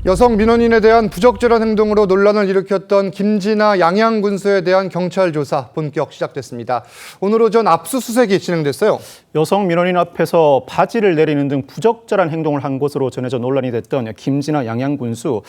여성 민원인에 대한 부적절한 행동으로 논란을 일으켰던 김진아 양양군수에 대한 경찰 조사 본격 시작됐습니다. 오늘 오전 압수수색이 진행됐어요. 여성 민원인 앞에서 바지를 내리는 등 부적절한 행동을 한 것으로 전해져 논란이 됐던 김진아 양양군수에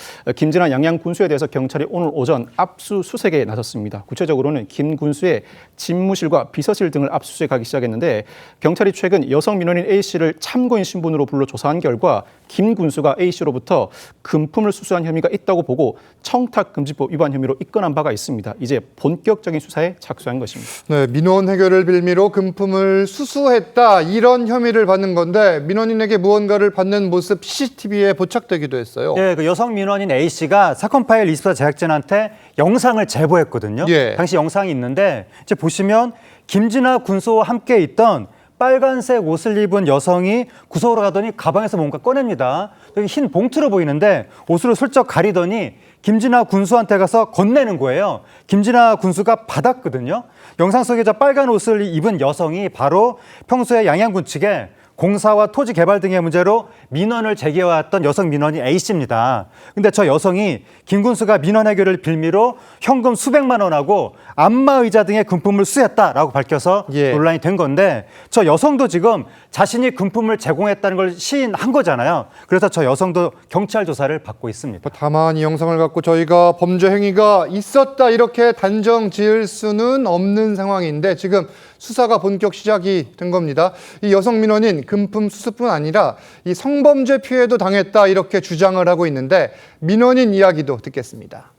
대해서 경찰이 오늘 오전 압수수색에 나섰습니다. 구체적으로는 김 군수의 집무실과 비서실 등을 압수수색하기 시작했는데 경찰이 최근 여성 민원인 A씨를 참고인 신분으로 불러 조사한 결과 김 군수가 A씨로부터 금품을 수수한 혐의가 있다고 보고 청탁금지법 위반 혐의로 입건한 바가 있습니다. 이제 본격적인 수사에 착수한 것입니다. 네, 민원 해결을 빌미로 금품을 수수했다 이런 혐의를 받는 건데 민원인에게 무언가를 받는 모습 CCTV에 포착되기도 했어요. 네, 그 여성 민원인 A씨가 사건 파일 24 제작진한테 영상을 제보했거든요. 예. 당시 영상이 있는데 이제 보시면 김진아 군수와 함께 있던 빨간색 옷을 입은 여성이 구석으로 가더니 가방에서 뭔가 꺼냅니다. 여기 흰 봉투로 보이는데 옷으로 슬쩍 가리더니 김진아 군수한테 가서 건네는 거예요. 김진아 군수가 받았거든요. 영상 속에 저 빨간 옷을 입은 여성이 바로 평소에 양양군 측에 공사와 토지 개발 등의 문제로 민원을 제기해왔던 여성 민원인 A씨입니다. 근데 저 여성이 김 군수가 민원 해결을 빌미로 현금 수백만 원하고 안마의자 등의 금품을 수수했다라고 밝혀서 논란이 된 건데 저 여성도 지금 자신이 금품을 제공했다는 걸 시인한 거잖아요. 그래서 저 여성도 경찰 조사를 받고 있습니다. 다만 이 영상을 갖고 저희가 범죄 행위가 있었다 이렇게 단정 지을 수는 없는 상황인데 지금 수사가 본격 시작이 된 겁니다. 이 여성 민원인 금품 수수뿐 아니라 이 성범죄 피해도 당했다 이렇게 주장을 하고 있는데 민원인 이야기도 듣겠습니다.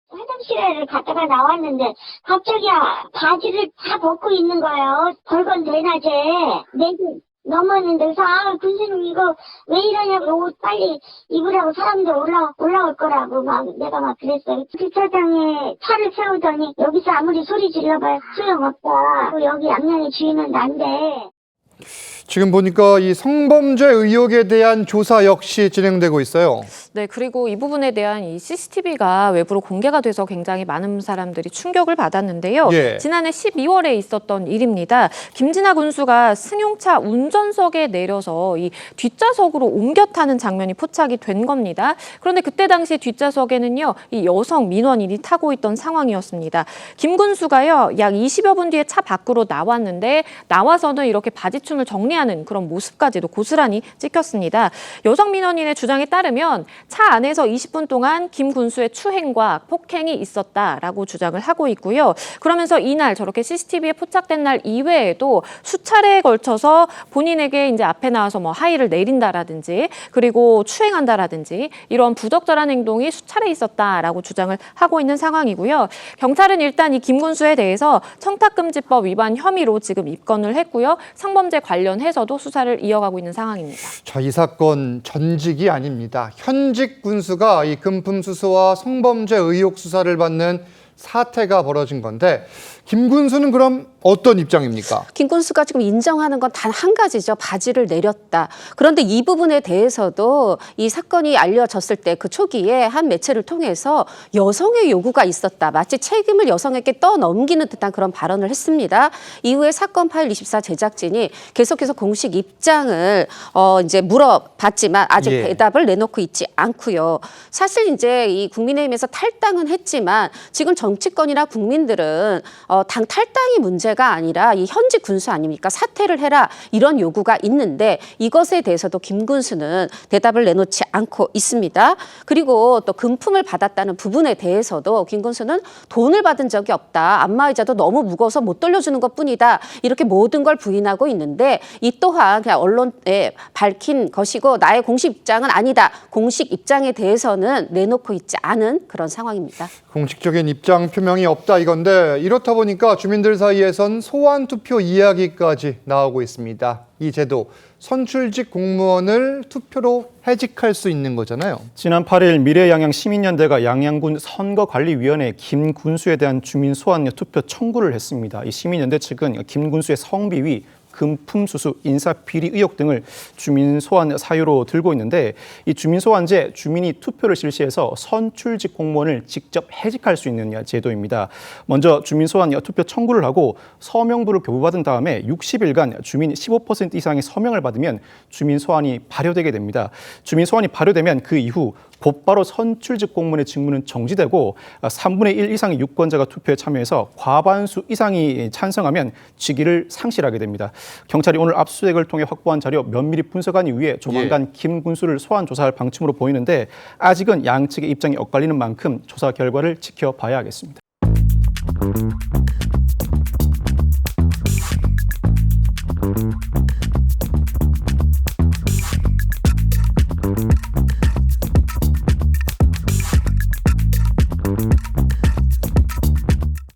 화장실에 갔다가 나왔는데 갑자기 바지를 다 벗고 있는 거예요. 벌건 대낮에. 넘었는데 그래서 군수님 이거 왜 이러냐고 옷 빨리 입으라고 사람들 올라올 거라고 내가 막 그랬어요. 주차장에 차를 세우더니 여기서 아무리 소리 질러봐야 소용없다. 여기 양양의 주인은 난데. 지금 보니까 이 성범죄 의혹에 대한 조사 역시 진행되고 있어요. 네, 그리고 이 부분에 대한 이 CCTV가 외부로 공개가 돼서 굉장히 많은 사람들이 충격을 받았는데요. 지난해 12월에 있었던 일입니다. 김진아 군수가 승용차 운전석에 내려서 이 뒷좌석으로 옮겨 타는 장면이 포착이 된 겁니다. 그런데 그때 당시 뒷좌석에는요, 이 여성 민원인이 타고 있던 상황이었습니다. 김 군수가요, 약 20여 분 뒤에 차 밖으로 나왔는데 나와서는 이렇게 바지춤을 정리하는 그런 모습까지도 고스란히 찍혔습니다. 여성 민원인의 주장에 따르면 차 안에서 20분 동안 김 군수의 추행과 폭행이 있었다라고 주장을 하고 있고요. 그러면서 이날 저렇게 CCTV에 포착된 날 이외에도 수차례에 걸쳐서 본인에게 이제 앞에 나와서 뭐 하의를 내린다라든지 그리고 추행한다라든지 이런 부적절한 행동이 수차례 있었다라고 주장을 하고 있는 상황이고요. 경찰은 일단 이 김 군수에 대해서 청탁금지법 위반 혐의로 지금 입건을 했고요. 성범죄 관련해서도 수사를 이어가고 있는 상황입니다. 자, 이 사건 전직이 아닙니다. 현직 군수가 이 금품 수수와 성범죄 의혹 수사를 받는 사태가 벌어진 건데 김 군수는 그럼 어떤 입장입니까? 김 군수가 지금 인정하는 건 단 한 가지죠. 바지를 내렸다. 그런데 이 부분에 대해서도 이 사건이 알려졌을 때 그 초기에 한 매체를 통해서 여성의 요구가 있었다. 마치 책임을 여성에게 떠넘기는 듯한 그런 발언을 했습니다. 이후에 사건 파일 24 제작진이 계속해서 공식 입장을 이제 물어봤지만 아직 대답을 내놓고 있지 않고요. 사실 이제 이 국민의힘에서 탈당은 했지만 지금 정치권이나 국민들은 당 탈당이 문제가 아니라 이 현직 군수 아닙니까? 사퇴를 해라 이런 요구가 있는데 이것에 대해서도 김 군수는 대답을 내놓지 않고 있습니다. 그리고 또 금품을 받았다는 부분에 대해서도 김 군수는 돈을 받은 적이 없다. 안마의자도 너무 무거워서 못 돌려주는 것뿐이다. 이렇게 모든 걸 부인하고 있는데 이 또한 그냥 언론에 밝힌 것이고 나의 공식 입장은 아니다. 공식 입장에 대해서는 내놓고 있지 않은 그런 상황입니다. 공식적인 입장 표명이 없다 이건데 이렇다 보니까 주민들 사이에선 소환 투표 이야기까지 나오고 있습니다. 이 제도 선출직 공무원을 투표로 해직할 수 있는 거잖아요. 지난 8일 미래양양 시민연대가 양양군 선거관리위원회에 김 군수에 대한 주민 소환 투표 청구를 했습니다. 이 시민연대 측은 김 군수의 성비 위 금품수수, 인사비리 의혹 등을 주민 소환 사유로 들고 있는데 이 주민 소환제 주민이 투표를 실시해서 선출직 공무원을 직접 해직할 수 있는 제도입니다. 먼저 주민 소환 투표 청구를 하고 서명부를 교부받은 다음에 60일간 주민 15% 이상의 서명을 받으면 주민 소환이 발효되게 됩니다. 주민 소환이 발효되면 그 이후 곧바로 선출직 공무원의 직무는 정지되고 3분의 1 이상의 유권자가 투표에 참여해서 과반수 이상이 찬성하면 직위를 상실하게 됩니다. 경찰이 오늘 압수수색을 통해 확보한 자료 면밀히 분석하기 위해 조만간 김 군수를 소환 조사할 방침으로 보이는데 아직은 양측의 입장이 엇갈리는 만큼 조사 결과를 지켜봐야 하겠습니다.